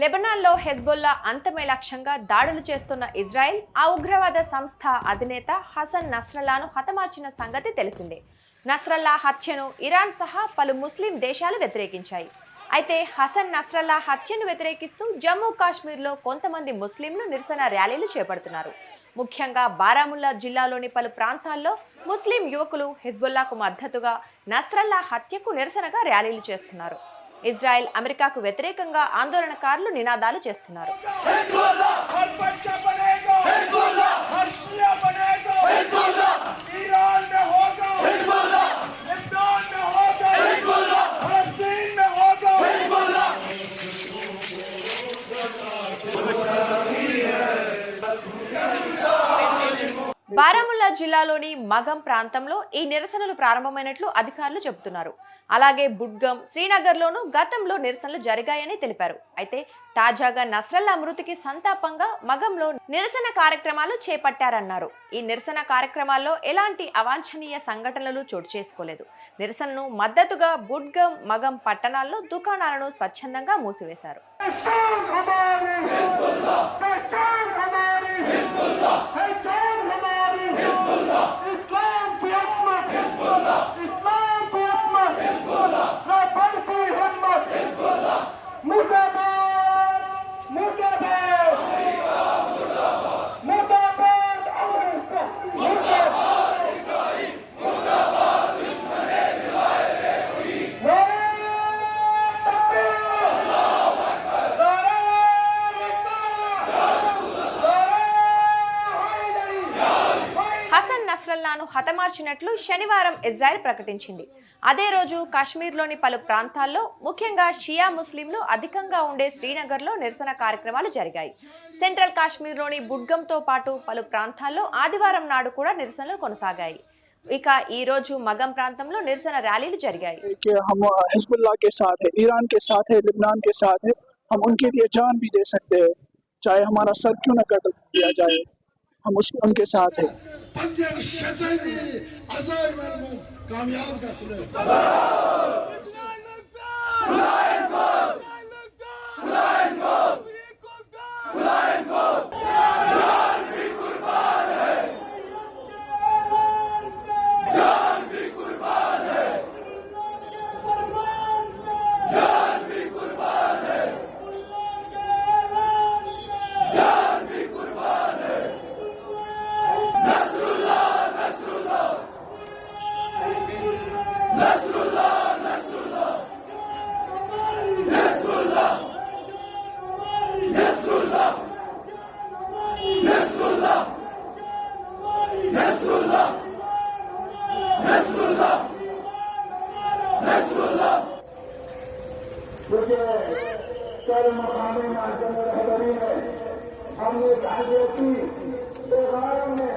లెబనాన్లో Hezbollah అంతమే లక్ష్యంగా దాడులు చేస్తున్న ఇజ్రాయెల్ ఆ ఉగ్రవాద సంస్థ అధినేత హసన్ నస్రల్లాను హతమార్చిన సంగతి తెలిసిందే. నస్రల్లా హత్యను ఇరాన్ సహా పలు ముస్లిం దేశాలు వ్యతిరేకించాయి. అయితే హసన్ నస్రల్లా హత్యను వ్యతిరేకిస్తూ జమ్మూ కాశ్మీర్లో కొంతమంది ముస్లింలు నిరసన ర్యాలీలు చేపడుతున్నారు. ముఖ్యంగా బారాముల్లా జిల్లాలోని పలు ప్రాంతాల్లో ముస్లిం యువకులు హెజ్బొల్లాకు మద్దతుగా నస్రల్లా హత్యకు నిరసనగా ర్యాలీలు చేస్తున్నారు. ఇజ్రాయెల్ అమెరికాకు వ్యతిరేకంగా ఆందోళనకారులు నినాదాలు చేస్తున్నారు. బారాముల్లా జిల్లాలోని మగం ప్రాంతంలో ఈ నిరసనలు ప్రారంభమైనట్లు అధికారులు చెబుతున్నారు. అలాగే బుడ్గం, శ్రీనగర్లోనూ గతంలో నిరసనలు జరిగాయని తెలిపారు. అయితే తాజాగా నస్రల్లా మృతికి సంతాపంగా మగంలో నిరసన కార్యక్రమాలు చేపట్టారన్నారు. ఈ నిరసన కార్యక్రమాల్లో ఎలాంటి అవాంఛనీయ సంఘటనలు చోటు చేసుకోలేదు. నిరసనను మద్దతుగా బుడ్గం, మగం పట్టణాల్లో దుకాణాలను స్వచ్ఛందంగా మూసివేశారు. హసన్ నస్రల్లాను హతమార్చినట్లు శనివారం ఇజ్రాయెల్ ప్రకటించింది. అదే రోజు కాశ్మీర్లోని పలు ప్రాంతాల్లో, ముఖ్యంగా షియా ముస్లింలు అధికంగా ఉండే శ్రీనగర్లో నిరసన కార్యక్రమాలు జరిగాయి. సెంట్రల్ కాశ్మీర్లోని బుడ్గంతో పాటు పలు ప్రాంతాల్లో ఆదివారం నాడు కూడా నిరసనలు కొనసాగాయి. ఇక ఈ రోజు మగం ప్రాంతంలో నిరసన ర్యాలీలు జరిగాయి. हिजबुल्लाह के साथ है, ईरान के साथ है, लेबनान के साथ है, हम उनके लिए जान भी दे सकते हैं, चाहे हमारा सर क्यों न कट दिया जाए, हम उनके साथ है. मुझे कल मकामी मार्जन रहबरी में हमने कहा में